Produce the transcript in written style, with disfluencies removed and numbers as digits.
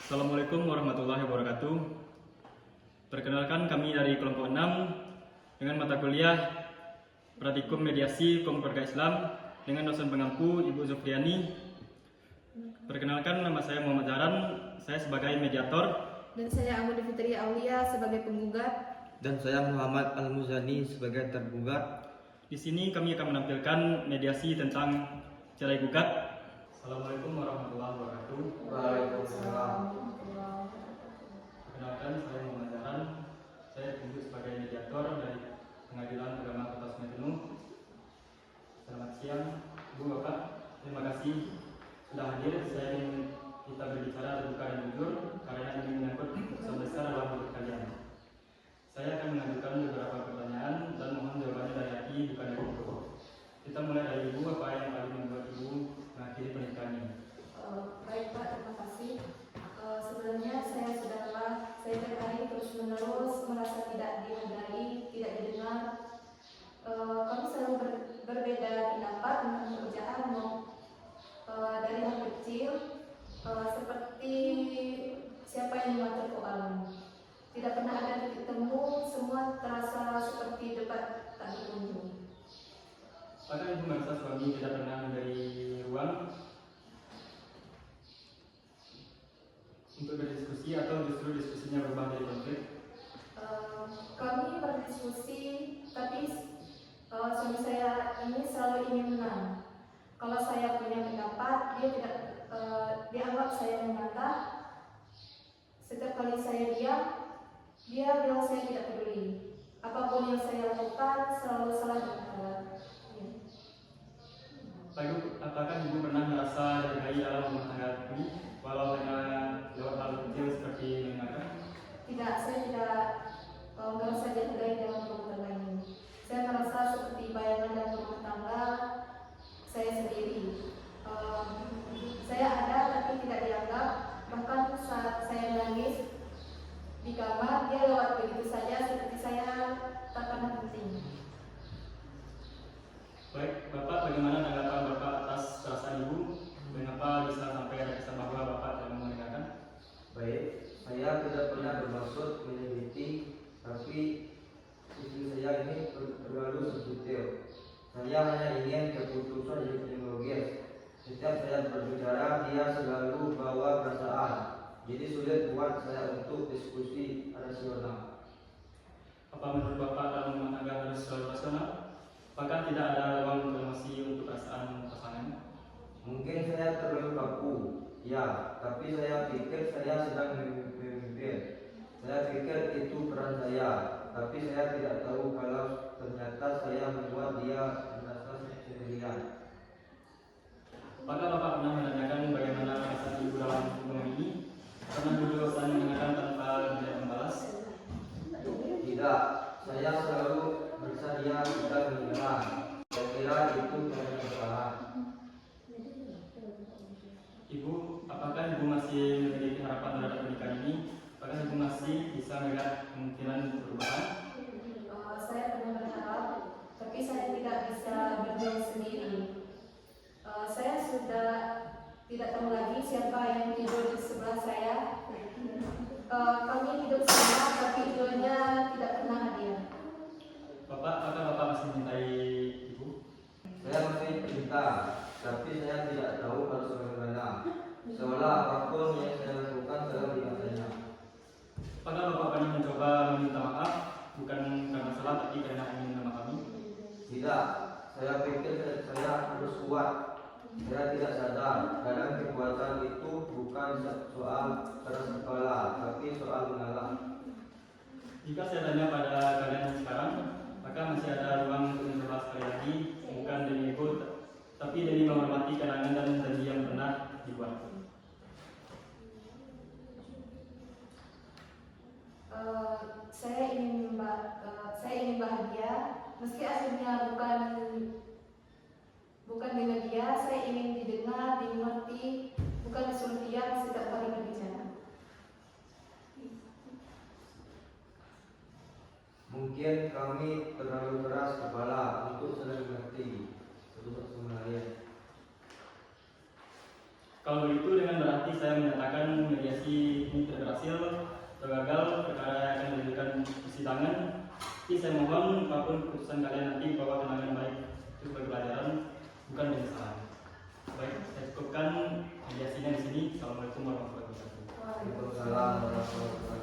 Assalamualaikum warahmatullahi wabarakatuh. Perkenalkan, kami dari kelompok 6 dengan mata kuliah Praktikum Mediasi Hukum Keluarga Islam dengan dosen pengampu Ibu Zufriani. Perkenalkan, nama saya Muhammad Zahran, saya sebagai mediator. Dan saya Ahmad Fitri Aulia sebagai penggugat. Dan saya Muhammad Al-Muzani sebagai tergugat. Di sini kami akan menampilkan mediasi tentang cerai gugat. Assalamualaikum warahmatullahi wabarakatuh. Waalaikumsalam. Perkenalkan, saya Muhammad Zahran, saya ditunjuk sebagai mediator dari Pengadilan Agama Kota Sungai Penuh. Selamat siang, Ibu Bapak. Terima kasih sudah hadir. Saya ingin kita berbicara terbuka dan jujur karena ini menyangkut urusan besar dalam hidup kalian. Saya akan mengajukan beberapa pertanyaan dan mohon jawabannya dari hati, bukan dari Ibu. Kita mulai dari Ibu. Apa yang paling membuat Ibu mengakhiri pernikahan ini? Baik Pak, terima kasih. Sebenarnya saya tiap hari terus menerus merasa tidak dihargai, tidak didengar. Kami selalu berbeda pendapat tentang pekerjaan, dari hal kecil seperti siapa yang mengatur keuangan. Tidak pernah ada titik temu, semua terasa seperti debat tak berujung. Apakah Ibu merasa suami tidak pernah memberi ruang untuk berdiskusi atau justru diskusinya berubah dari konflik? Kami berdiskusi, tapi suami saya ini selalu ingin menang. Kalau saya punya pendapat, dia tidak dianggap saya membantah. Setiap kali saya diam, dia bilang saya tidak peduli. Apapun yang saya lakukan selalu salah dan salah. Apakah Ibu pernah merasa dihargai dalam rumah tangga ini, walau hanya lewat hal kecil seperti mendengarkan? Tidak, saya tidak merasa dihargai dalam rumah tangga ini. Saya merasa seperti bayangan dalam rumah tangga saya sendiri. Saya ada tapi tidak dianggap. Bahkan saat saya menangis di kamar, dia lewat begitu saja seperti saya tak pernah penting. Baik, Bapak, bagaimana tanggapan Bapak atas perasaan Ibu? Mengapa bisa sampai ada kesan bahwa Bapak tidak mendengarkan? Baik, saya tidak pernah bermaksud menyakiti, tapi istri saya ini terlalu sensitif. Saya hanya ingin keputusan yang logis. Setiap saya berbicara, dia selalu bawa perasaan. Jadi sulit buat saya untuk diskusi rasional. Apa menurut Bapak dalam rumah tangga harus selalu rasional? Apakah tidak ada ruang untuk emosi untuk perasaan pasangan? Mungkin saya terlalu kaku, ya, tapi saya pikir saya sedang memimpin. Saya pikir itu peran saya, tapi saya tidak tahu kalau ternyata saya membuat dia merasa sendirian. Apakah Bapak pernah menanyakan bagaimana perasaan Ibu dalam hubungan ini? Pernah dulu saling mendengarkan tanpa dia membalas? Tidak, saya selalu bersedia tidak menyerah. Saya kira itu karena kesalahan. Ibu, apakah Ibu masih memiliki harapan terhadap pernikahan ini? Apakah Ibu masih bisa melihat kemungkinan perubahan? Saya pernah berharap, tapi saya tidak bisa berjuang sendiri. Saya sudah tidak tahu lagi siapa yang tidur di sebelah saya. Kami hidup sama, tapi idulnya tidak pernah hadir. Bapak, apakah Bapak masih mencintai Ibu? Saya masih cinta, tapi saya tidak tahu harus bagaimana. Seolah apapun yang saya lakukan selalu diantaranya. Apakah Bapak pernah mencoba meminta maaf, bukan karena salah, tapi karena ingin memahami? Tidak, saya pikir saya harus kuat. Saya tidak sadar, kadang kekuatan itu bukan soal keras kepala, tapi soal mengalah. Jika saya tanya pada kalian sekarang, maka masih ada ruang untuk mencoba sekali lagi, bukan demi ego, tapi demi menghormati kenangan dan janji yang pernah dibuat. Saya ingin bahagia, meski akhirnya bukan dengan dia. Saya ingin didengar, dimengerti, bukan disuruh diam setiap kali berbicara. Mungkin kami terlalu keras kepala untuk saling mengerti satu sama lain. Kalau begitu dengan berarti saya menyatakan mediasi berhasil atau gagal perkara yang akan menjadikan persidangan. Tapi saya mohon apapun keputusan kalian nanti bahwa kenangan baik itu sebagai pelajaran, bukan penyesalan. Baik, saya cukupkan mediasinya di sini. Assalamualaikum warahmatullahi wabarakatuh. Waalaikumsalam warahmatullahi wabarakatuh.